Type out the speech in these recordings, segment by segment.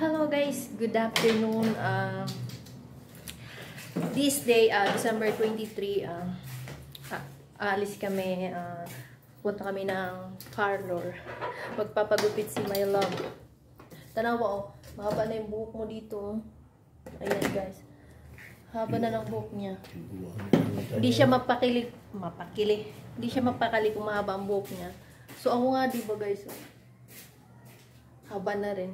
Hello guys, good afternoon. This day, December 23, alis kami, punta kami ng parlor. Magpapagupit si my love. Tanawa oh, mahaba na yung buhok mo dito. Ayan guys, haba na ng buhok niya. Hindi siya mapakili. Hindi siya mapakali kung mahaba ang buhok niya. So ako nga diba guys, haba na rin.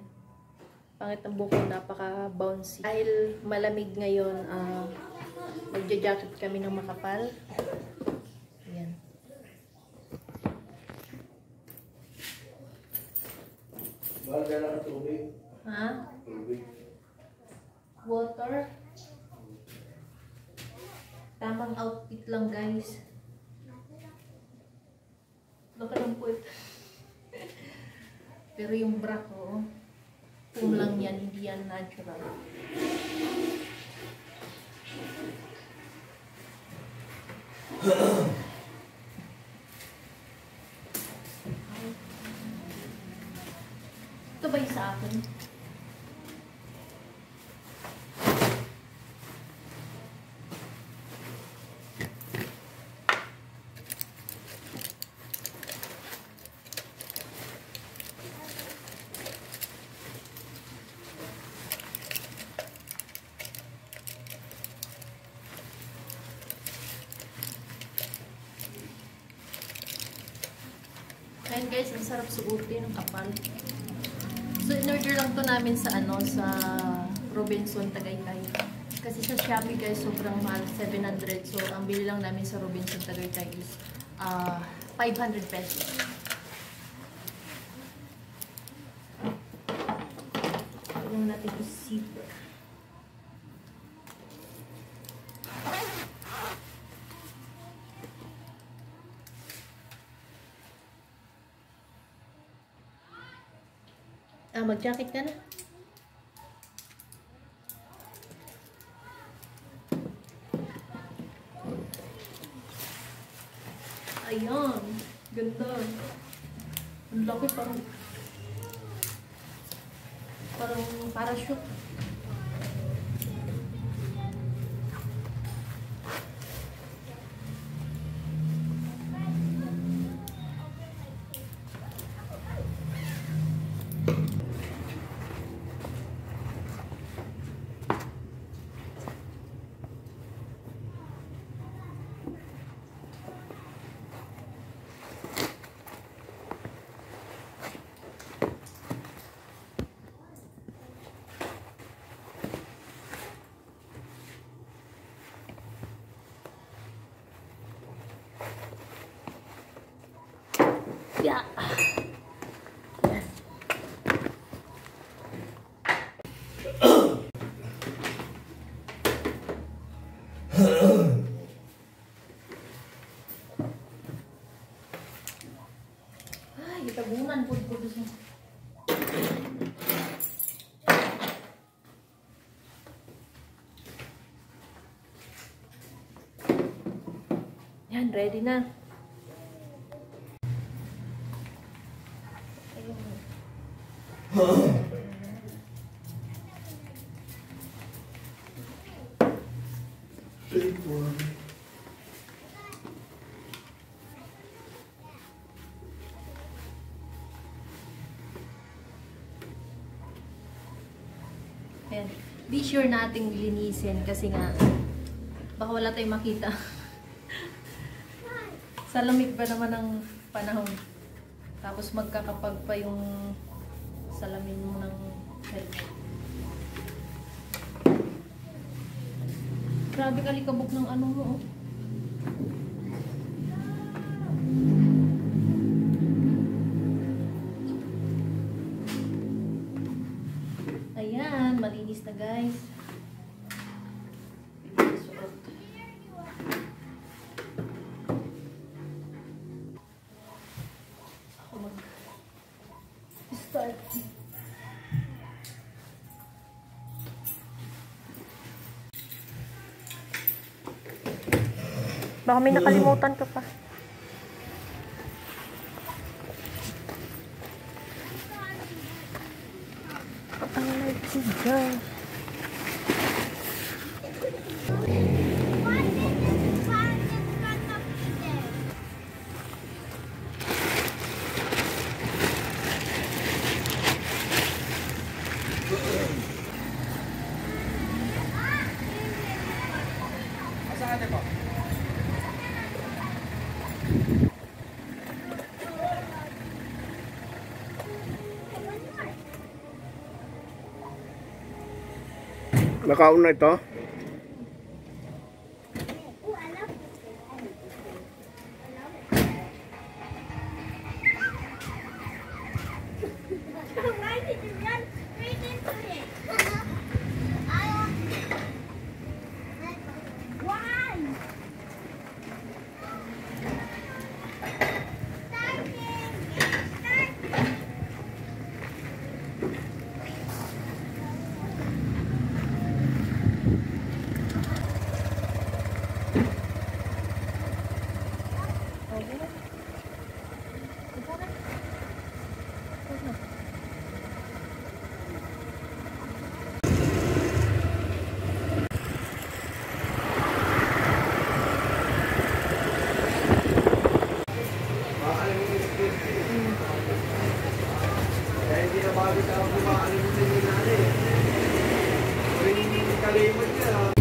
Pangit ang buhok ko, napaka-bouncy. Dahil malamig ngayon, magja-jacket kami ng makapal. Ayan. Mahal ka lang tubig. Ha? Tubig. Water. Tamang outfit lang guys. Baka lang po ito. Pero yung bra ko, pum lang yan, hindi yan natural. Ito ba yung sa akin? Ayan guys, ang sarap suotin ng kapal. So, in-order lang to namin sa sa Robinson, Tagaytay. Kasi sa Shopee guys, sobrang mahal, 700. So, ang bili lang namin sa Robinson, Tagaytay is 500 pesos. Tignan natin yung zipper. Mag-jacket ka na. Ayan. Ganda. Ang laki, parang parachute. Yeah. Yes. Ay, itabunan po siya. Yan, ready na. Ayan. Be sure nating linisin kasi nga baka wala tayong makita. Sa lamig ba naman ng panahon. Tapos magkakapag pa yung salamin mo ng helmet. Grabe kalikabok ng ano mo. Oh. Ayan, malinis na guys. Ako mag-start. Baka may nakalimutan ka pa. Ang Good girl. Nakauna ito? Kaya hindi na bago sa ako makalimutan yung nari. Hindi kalimot niya.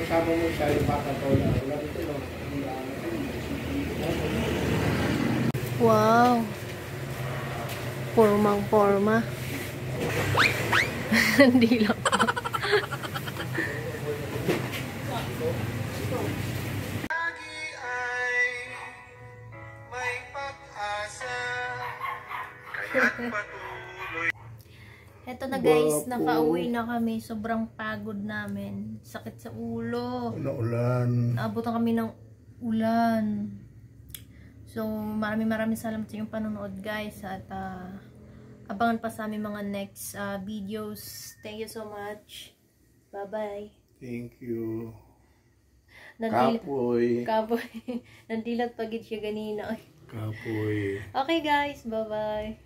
Kasama mo siya yung pakatola. Wala dito no. Wow. Formang-forma. Hindi lang. Lagi ay may pag-asa. Kaya't patuloy. Eto na guys, nakauwi na kami. Sobrang pagod namin. Sakit sa ulo. Naulan. Naabutan kami ng ulan. So, maraming salamat sa inyong panonood guys. At abangan pa sa aming mga next videos. Thank you so much. Bye-bye. Thank you. Kapoy. Kapoy. Nandilat pagid siya ganina. Kapoy. Okay guys, bye-bye.